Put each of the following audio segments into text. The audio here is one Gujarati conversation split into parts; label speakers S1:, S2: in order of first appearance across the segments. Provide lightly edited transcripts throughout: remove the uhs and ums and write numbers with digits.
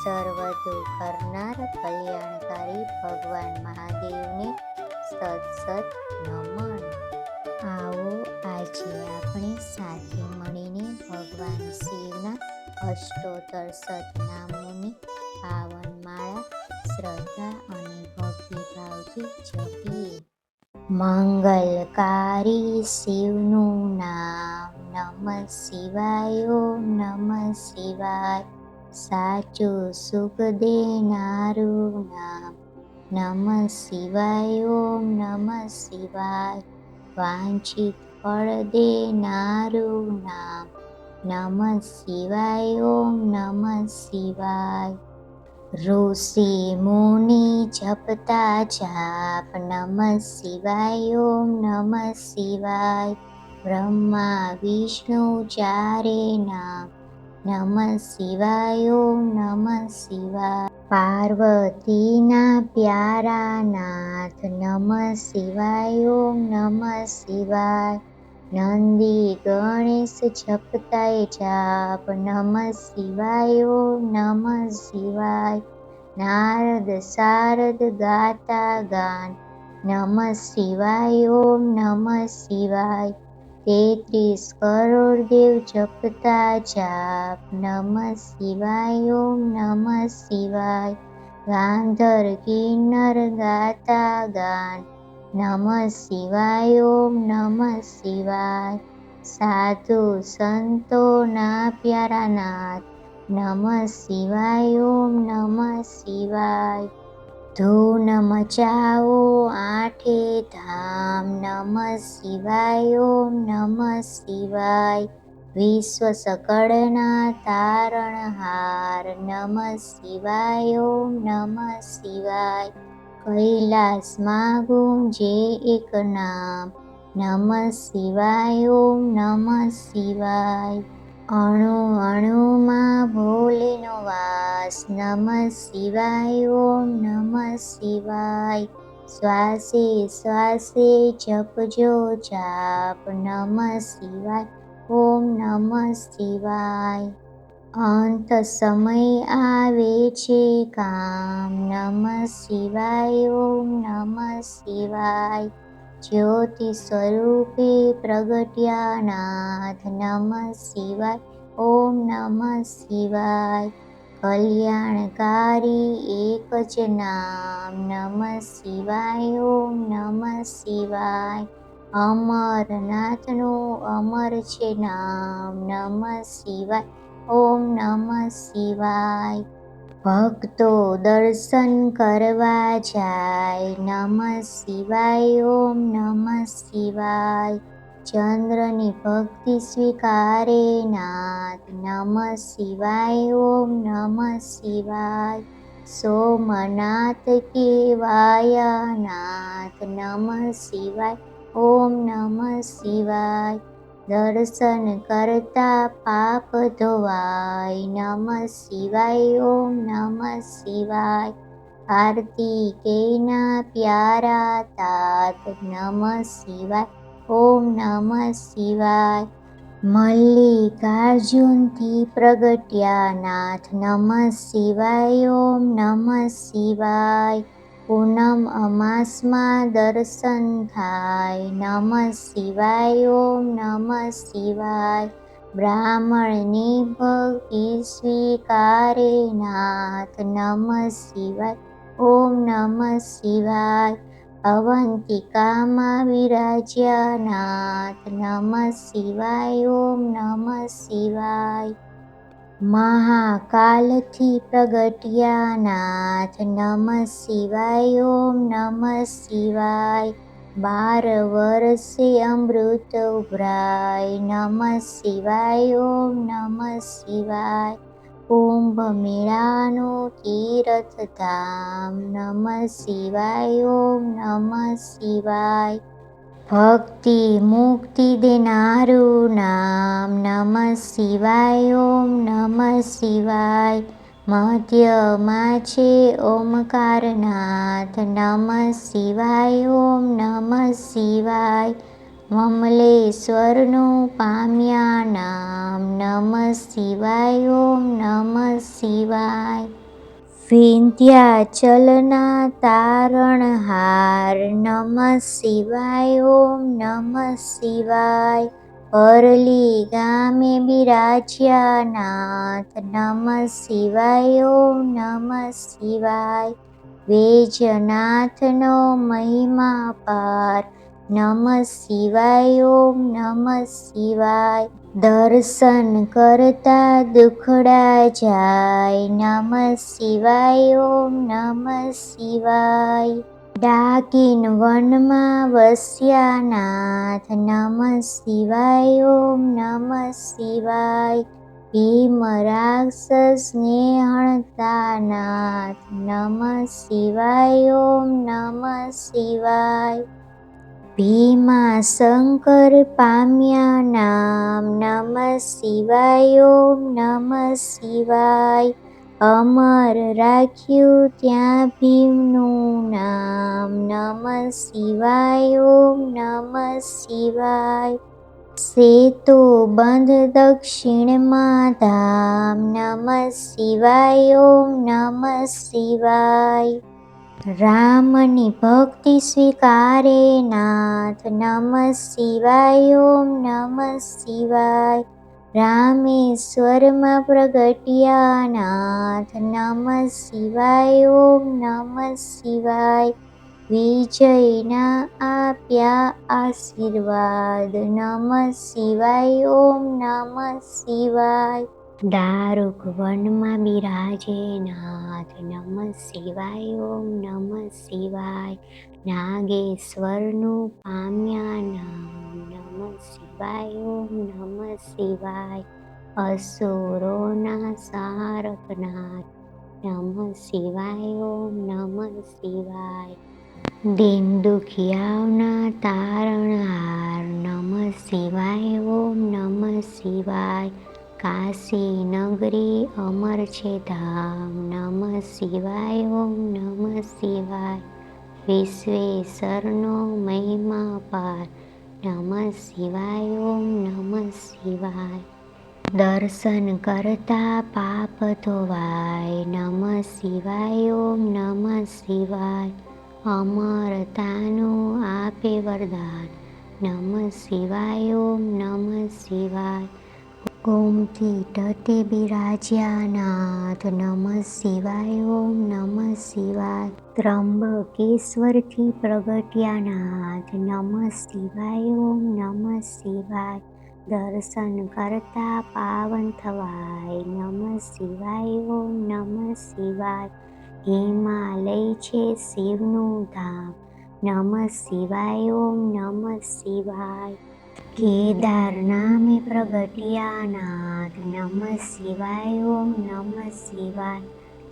S1: સર્વદુ કરનાર કલ્યાણકારી ભગવાન મહાદેવને સત નમન। આવો આજે આપણે સાથે મળીને ભગવાન શિવના અષ્ટોત્તર શતનામોની પાવન માળા શ્રદ્ધા અને ભક્તિભાવથી જપીએ। મંગલકારી શિવનું નામ નમઃ શિવાય, ઓમ નમઃ શિવાય। સાચું સુખ દેનારું નામ નમઃ શિવાય, ઓમ નમઃ શિવાય। વાંછિત ફળ દેનારું નામ નમઃ શિવાય, ઓમ નમઃ શિવાય। ઋષિ મુનિ જપતા જાપ નમઃ શિવાય, ઓમ નમઃ શિવાય। બ્રહ્મા વિષ્ણુ ચારે નામ નમઃ શિવાય, ઓમ નમઃ શિવાય। પાર્વતીના પ્યારા નાથ નમઃ શિવાય, ઓમ નમઃ શિવાય। નંદી ગણેશ જપતાય જાપ નમઃ શિવાય, ઓમ નમઃ શિવાય। નારદ સારદ ગાતા ગાન નમઃ શિવાય, ઓમ નમઃ શિવાય। 33 કરોડ દેવ જપતા જાપ નમઃ શિવાય, ઓમ નમઃ શિવાય। ગાંધર કિન્નર ગાતા ગાન નમઃ શિવાય, ઓમ નમઃ શિવાય। સાધુ સંતોના પ્યારા નાથ નમઃ શિવાય, ઓમ નમઃ શિવાય। ધૂન મચાવો આઠે ધામ નમઃ શિવાય, ઓમ નમઃ શિવાય। વિશ્વ સકળના તારણહાર નમઃ શિવાય, ઓમ નમઃ શિવાય। કૈલાસમાં ગુંજે એક નામ નમઃ શિવાય, ઓમ નમઃ શિવાય। અણુ અણુમાં ભોલેનો વાસ નમઃ શિવાય, ઓમ નમઃ શિવાય। શ્વાસે શ્વાસે જપજો જાપ નમઃ શિવાય, ઓમ નમઃ શિવાય। અંત સમય આવે છે કામ નમઃ શિવાય, ઓમ નમઃ શિવાય। જ્યોતિ સ્વરૂપે પ્રગટ્યા નાથ નમઃ શિવાય, ઓમ નમઃ શિવાય। કલ્યાણકારી એક જ નામ નમઃ શિવાય, ઓમ નમઃ શિવાય। અમરનાથનું અમર છે નામ નમઃ શિવાય, ઓમ નમઃ શિવાય। ભક્તો દર્શન કરવા જાય નમઃ શિવાય, ઓમ નમઃ શિવાય। ચંદ્રની ભક્તિ સ્વીકારે નાથ નમઃ શિવાય, ઓમ નમઃ શિવાય। સોમનાથ કેવાય નાથ નમઃ શિવાય, ઓમ નમઃ શિવાય। દર્શન કરતા પાપ ધોવાય નમઃ શિવાય, ઓમ નમઃ શિવાય। કાર્તિકેયના પ્યારા તાત નમઃ શિવાય, ઓમ નમઃ શિવાય। મલ્લિકાર્જુનથી પ્રગટ્યા નાથ નમઃ શિવાય, ઓમ નમઃ શિવાય। પૂનમ અમાસમાં દર્શન થાય નમઃ શિવાય, ઓમ નમઃ શિવાય। બ્રાહ્મણની ભક્તિ સ્વીકારે નાથ નમઃ શિવાય, ઓમ નમઃ શિવાય। અવંતિકામાં વિરાજ્યા નાથ નમઃ શિવાય, ઓમ નમઃ શિવાય। મહાકાલથી પ્રગટ્યા નાથ નમઃ શિવાય, ઓમ નમઃ શિવાય। 12 વર્ષે અમૃત ઉભરાય નમઃ શિવાય, ઓમ નમઃ શિવાય। કુંભ મેળાનું તીર્થધામ નમઃ શિવાય, ઓમ નમઃ શિવાય। ભક્તિ મુક્તિ દેનારું નામ નમઃ શિવાય, ઓમ નમઃ શિવાય। મધ્યમાં છે ઓમકારનાથ નમઃ શિવાય, ઓમ નમઃ શિવાય। મમલેશ્વરનું પામ્યા નામ નમઃ શિવાય, ઓમ નમઃ શિવાય। વિંધ્યાચલના તારણહાર નમઃ શિવાય ઓમ નમઃ શિવાય. અરલી ગામે બિરાજ્યા નાથ નમઃ શિવાય ઓમ નમઃ શિવાય. વેજનાથનો મહિમા પાર નમઃ શિવાય ઓમ નમઃ શિવાય. દર્શન કરતા દુખડા જાય નમઃ શિવાય ઓમ નમઃ શિવાય. ડાકીન વનમાં વસ્યા નાથ નમઃ શિવાય ઓમ નમઃ શિવાય. ભીમ રાક્ષસને હણતા નાથ નમઃ શિવાય ઓમ નમઃ શિવાય. ભીમા શંકર પામ્યા નામ નમઃ શિવાય ઓમ નમઃ શિવાય. અમર રાખ્યું ત્યાં ભીમનું નામ નમઃ શિવાય ઓમ નમઃ શિવાય. સેતુ બંધ દક્ષિણમાં ધામ નમઃ શિવાય ઓમ નમઃ શિવાય. રામની ભક્તિ સ્વીકારે નાથ નમઃ શિવાય ઓમ નમઃ શિવાય. રામેશ્વરમાં પ્રગટ્યા નાથ નમઃ શિવાય ઓમ નમઃ શિવાય. વિજયના આપ્યા આશીર્વાદ નમઃ શિવાય ઓમ નમઃ શિવાય. દારૂક વનમાં બિરાજે નાથ નમઃ શિવાય ઓમ નમઃ શિવાય. નાગેશ્વરનું પામ્યા નામ નમઃ શિવાય ઓમ નમઃ શિવાય. અસુરોના સંહારકનાથ નમઃ શિવાય ઓમ નમઃ શિવાય. દીન દુખિયાઓના તારણહાર નમઃ શિવાય ઓમ નમઃ શિવાય. કાશી નગરી અમર છે ધામ નમઃ શિવાય ઓમ નમઃ શિવાય. વિશ્વેશ્વરનો મહિમા પાર નમઃ શિવાય ઓમ નમઃ શિવાય. દર્શન કરતા પાપ ધોવાય નમઃ શિવાય ઓમ નમઃ શિવાય. અમરતાનું આપે વરદાન નમઃ શિવાય ઓમ નમઃ શિવાય. ગોમતી તટે બિરાજ્યા નાથ નમઃ શિવાય ઓમ નમઃ શિવાય. ત્રંબકેશ્વરથી પ્રગટ્યા નાથ નમઃ શિવાય ઓમ નમઃ શિવાય. દર્શન કરતા પાવન થવાય નમઃ શિવાય ઓમ નમઃ શિવાય. હિમાલય છે શિવનું ધામ નમઃ શિવાય ઓમ નમઃ શિવાય. કેદારનામે પ્રગટ્યા નાથ નમઃ શિવાય ઓમ નમઃ શિવાય.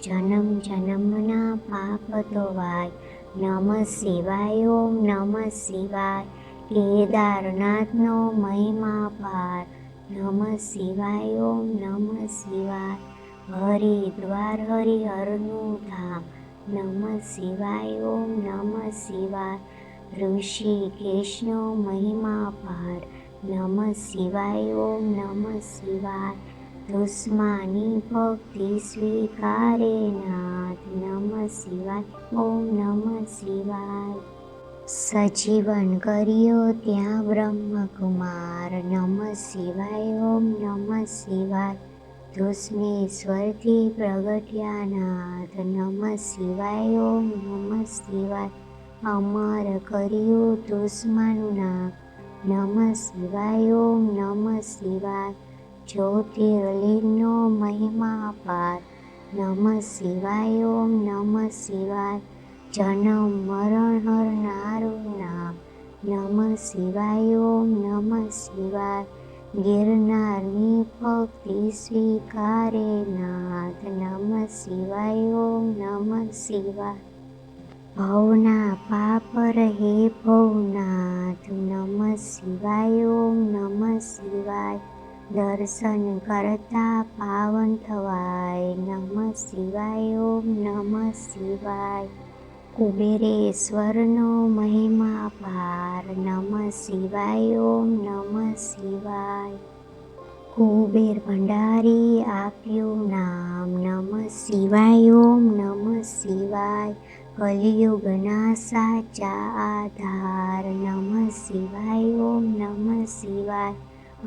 S1: જન્મ જન્મના પાપ ધોવાય નમઃ શિવાય ઓમ નમઃ શિવાય. કેદારનાથનો મહિમા પાર નમઃ શિવાય ઓમ નમઃ શિવાય. હરિદ્વાર હરિહરનું ધામ નમઃ શિવાય ઓમ નમઃ શિવાય. ઋષિકેશનો મહિમા પાર નમઃ શિવાય ઓમ નમઃ શિવાય. દુશ્મની ભક્તિ સ્વીકારે નાથ નમઃ શિવાય ઓમ નમઃ શિવાય. સજીવન કર્યો ત્યાં બ્રહ્મકુમાર નમઃ શિવાય ઓમ નમઃ શિવાય. દુશ્મેશ્વરથી પ્રગટ્યા નાથ નમઃ શિવાય ઓમ નમઃ શિવાય. અમર કર્યું દુશ્મનનું નામ નમઃ શિવાય ઓમ નમઃ શિવાય. જ્યોતિર્લિંગનો મહિમા પાર નમઃ શિવાય ઓમ નમઃ શિવાય. જન્મ મરણ હરનારું નામ નમઃ શિવાય ઓમ નમઃ શિવાય. ગિરનારની ભક્તિ સ્વીકારે નાથ નમઃ શિવાય ઓમ નમઃ શિવાય. ભવના પાપ રહે ભવનાથ નમઃ શિવાય ઓમ નમઃ શિવાય. દર્શન કરતા પાવન થવાય નમઃ શિવાય ઓમ નમઃ શિવાય. કુબેરેશ્વરનો મહિમા પાર નમઃ શિવાય ઓમ નમઃ શિવાય. કુબેર ભંડારી આપ્યું નામ નમઃ શિવાય ઓમ નમઃ શિવાય. કલિયુગના સાચા આધાર નમઃ શિવાય. ઓમ નમઃ શિવાય.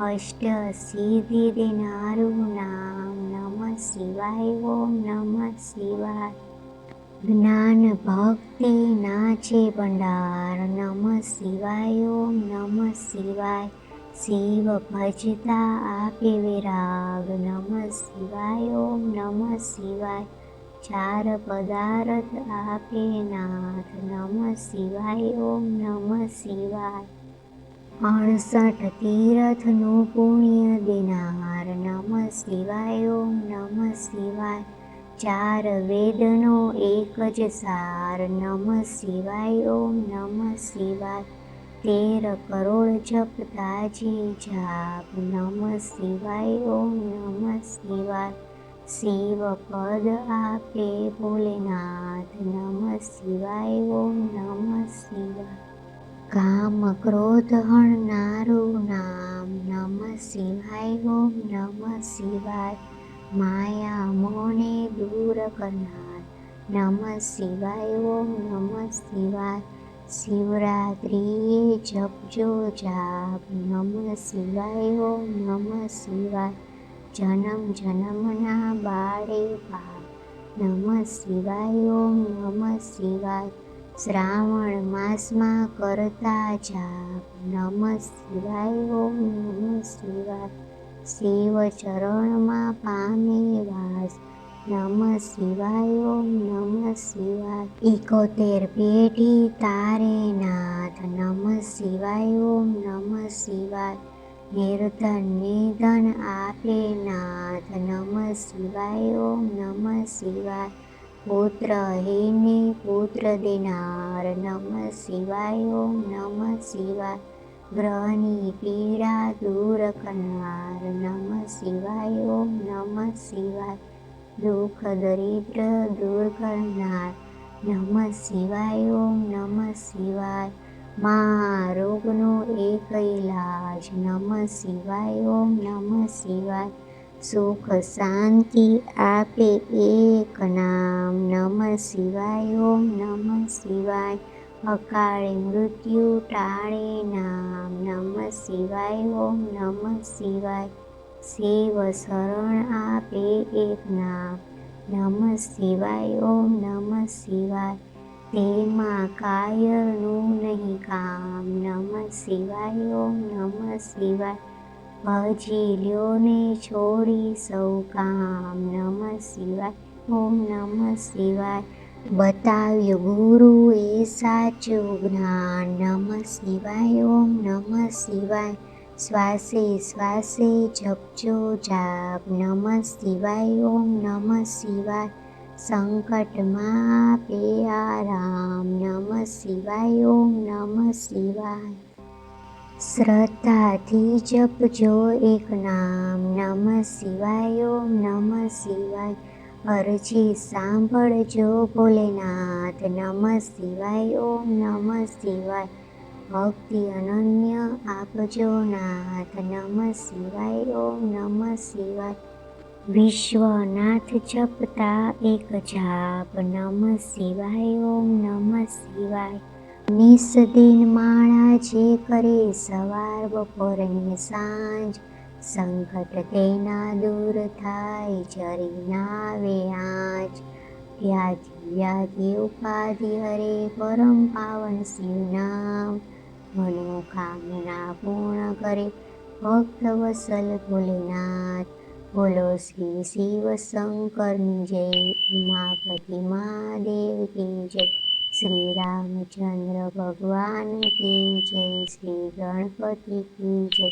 S1: અષ્ટ સિદ્ધિ દેનારું નામ નમઃ શિવાય. ઓમ નમઃ શિવાય. જ્ઞાન ભક્તિ નાચે ભંડાર નમઃ શિવાય. ઓમ નમઃ શિવાય. શિવ ભજતા આપે વિરાગ નમઃ શિવાય. ઓમ નમઃ શિવાય. ચાર પદાર્થ આપે નાથ નમઃ શિવાય. ઓમ નમઃ શિવાય. 68 તીર્થનું પુણ્ય દેનાર નમઃ શિવાય. ઓમ નમઃ શિવાય. ચાર વેદનો એક જ સાર નમઃ શિવાય. ઓમ નમઃ શિવાય. 13 કરોડ જપતા જે જાપ નમઃ શિવાય. ઓમ નમઃ શિવાય. શિવ પદ આપે ભોલેનાથ નમઃ શિવાય. ઓમ નમઃ શિવાય. કામ ક્રોધ હણનારું નામ નમઃ શિવાય. ઓમ નમઃ શિવાય. માયા મોહને દૂર કરનાર નમઃ શિવાય. ઓમ નમઃ શિવાય. શિવરાત્રિએ જપજો જાપ નમઃ શિવાય. ઓમ નમઃ શિવાય. જન્મ જન્મના બાળે પાપ નમઃ શિવાય. ઓમ નમઃ શિવાય. શ્રાવણ માસમાં કરતા જાપ નમઃ શિવાય. ઓમ નમઃ શિવાય. શિવ ચરણમાં પામે વાસ નમઃ શિવાય. ઓમ નમઃ શિવાય. 71 પેઢી તારે નાથ નમઃ શિવાય. ઓમ નમઃ શિવાય. નિર્ધન નિધન આપે નાથ નમઃ શિવાય. ઓમ નમઃ શિવાય. પુત્રહીને પુત્ર દેનાર નમઃ શિવાય. ઓમ નમઃ શિવાય. ગ્રહની પીડા દૂર કરનાર નમઃ શિવાય. ઓમ નમઃ શિવાય. દુઃખ દરિદ્ર દૂર કરનાર નમઃ શિવાય. ઓમ નમઃ શિવાય. મહારોગનો એક ઈલાજ નમઃ શિવાય. ઓમ નમઃ શિવાય. સુખ શાંતિ આપે એક નામ નમઃ શિવાય. ઓમ નમઃ શિવાય. અકાળે મૃત્યુ ટાળે નામ નમઃ શિવાય. ઓમ નમઃ શિવાય. શિવ શરણ આપે એક નામ નમઃ શિવાય. ઓમ નમઃ શિવાય. તેમાં કાયરનું નહીં કામ નમઃ શિવાય. ઓમ નમઃ શિવાય. ભજી લ્યો ને છોડી સૌ કામ નમઃ શિવાય. ઓમ નમઃ શિવાય. બતાવ્યું ગુરુએ સાચું જ્ઞાન નમઃ શિવાય. ઓમ નમઃ શિવાય. શ્વાસે શ્વાસે જપજો જાપ નમઃ શિવાય. ઓમ નમઃ શિવાય. સંકટમાં આપે આરામ નમઃ શિવાય. ઓમ નમઃ શિવાય. શ્રદ્ધાથી જપજો એક નામ નમઃ શિવાય. ઓમ નમઃ શિવાય. અરજી સાંભળજો ભોલેનાથ નમઃ શિવાય. ઓમ નમઃ શિવાય. ભક્તિ અનન્ય આપજો નાથ નમઃ શિવાય. ઓમ નમઃ શિવાય. વિશ્વનાથ જપતા એક જાપ નમઃ શિવાય. ઓમ નમઃ શિવાય. નિસ્દિન માળા જે કરે સવાર બપોર ને સાંજ સંકટ તેના દૂર થાય જરી ના આવે આંચ. વ્યાધિ ઉપાધિ હરે પરમ પાવન શિવ નામ મનોકામના પૂર્ણ કરે ભક્ત વત્સલ ભોલેનાથ. બોલો શ્રી શિવ શંકરની જય. ઉમાપતિ મહાદેવ કી જય. શ્રી રામચંદ્ર ભગવાન કી જય. શ્રી ગણપતિ કી જય.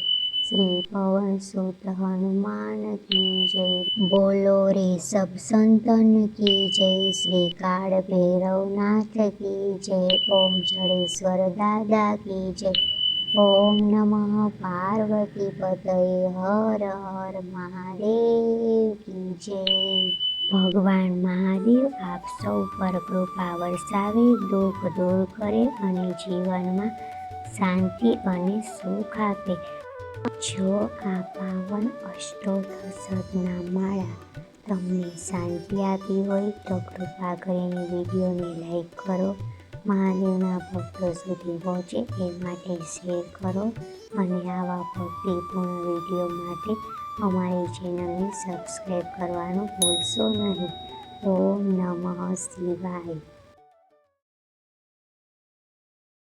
S1: શ્રી પવન સુત હનુમાન કી જય. બોલો રે સબ સંતન કી જય. શ્રી કાળ ભૈરવનાથ કી જય. ઓમ જડેશ્વર દાદા કી જય. ઓમ નમઃ પાર્વતી પતય હર હર મહાદેવ કી જય. ભગવાન મહાદેવ આપ સૌ પર કૃપા વરસાવે, દુઃખ દૂર કરે અને જીવનમાં શાંતિ અને સુખ આપે. જો આ પાવન અષ્ટોત્તર શતનામ માળા તમને શાંતિ આપી હોય તો કૃપા કરીને વિડીયોને લાઈક કરો, મહાદેવના ભક્તો સુધી પહોંચે એ માટે શેર કરો અને આવા ભક્તિપૂર્ણ વિડીયો માટે અમારી ચેનલને સબસ્ક્રાઈબ કરવાનું ભૂલશો નહીં. ઓમ નમઃ શિવાય.